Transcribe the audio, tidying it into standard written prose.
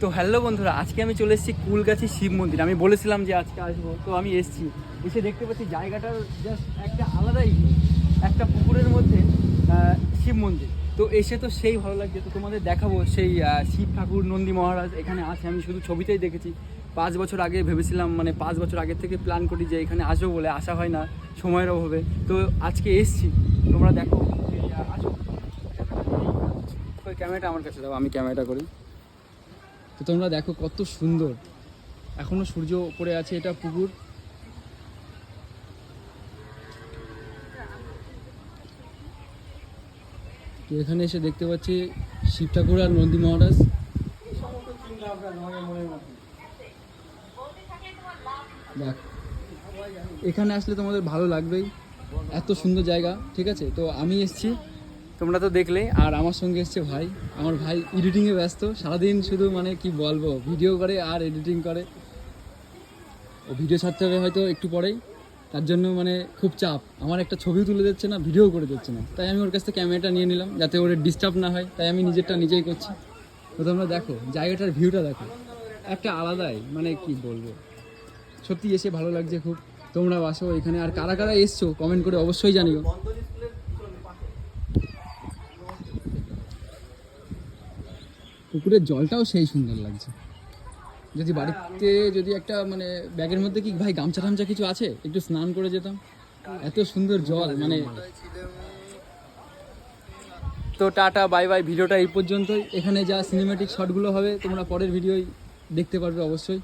তো হ্যালো বন্ধুরা, আজকে আমি চলে এসেছি কুলগাছি শিব মন্দির। আমি বলেছিলাম যে আজকে আসবো, তো আমি এসেছি। এসে দেখতে পাচ্ছি জায়গাটার জাস্ট একটা আলাদাই view। একটা পুকুরের মধ্যে শিব মন্দির। তো এসে তো সেই ভালো লাগছে। তো তোমাদের দেখাবো সেই শিব ঠাকুর নন্দী মহারাজ এখানে আছে। আমি শুধু ছবিতেই দেখেছি। 5 বছর আগে ভেবেছিলাম, মানে 5 বছর আগে থেকে প্ল্যান করি যে এখানে আসবো বলে, আসা হয় না সময়ের অভাবে। তো আজকে এসেছি, তোমরা দেখো। আসো, ক্যামেরাটা আমার কাছে দাও, আমি ক্যামেরাটা করি। তো তোমরা দেখো কত সুন্দর, এখনো সূর্য উপরে আছে। এটা পুকুর। তো এখানে এসে দেখতে পাচ্ছি শিব ঠাকুর আর নন্দী মহারাজ। দেখ, এখানে আসলে তোমাদের ভালো লাগবেই, এত সুন্দর জায়গা। ঠিক আছে, তো আমি এসেছি, তোমরা তো দেখলে। আর আমার সঙ্গে এসছে ভাই। আমার ভাই এডিটিংয়ে ব্যস্ত, সারাদিন শুধু মানে কি বলবো, ভিডিও করে আর এডিটিং করে। ও ভিডিও ছাড়তে হবে হয়তো একটু পরেই, তার জন্য মানে খুব চাপ। আমার একটা ছবিও তুলে দিচ্ছে না, ভিডিও করে দিচ্ছে না। তাই আমি ওর কাছ থেকে ক্যামেরাটা নিয়ে নিলাম, যাতে ওর ডিস্টার্ব না হয়। তাই আমি নিজেরটা নিজেই করছি। তো তোমরা দেখো জায়গাটার ভিউটা দেখো, একটা আলাদাই, মানে কি বলবো, সত্যি এসে ভালো লাগছে খুব। তোমরা আসো এখানে। আর কারা কারা এসছো কমেন্ট করে অবশ্যই জানিও। পুকুরের জলটাও সেই সুন্দর লাগছে। যদি বাড়িতে যদি একটা মানে ব্যাগের মধ্যে কি ভাই গামছা টামছা কিছু আছে, একটু স্নান করে যেতাম, এত সুন্দর জল মানে। তো টাটা বাই বাই, ভিডিওটা এই পর্যন্তই। এখানে যা সিনেমেটিক শটগুলো হবে তোমরা পরের ভিডিওয় দেখতে পারবে অবশ্যই।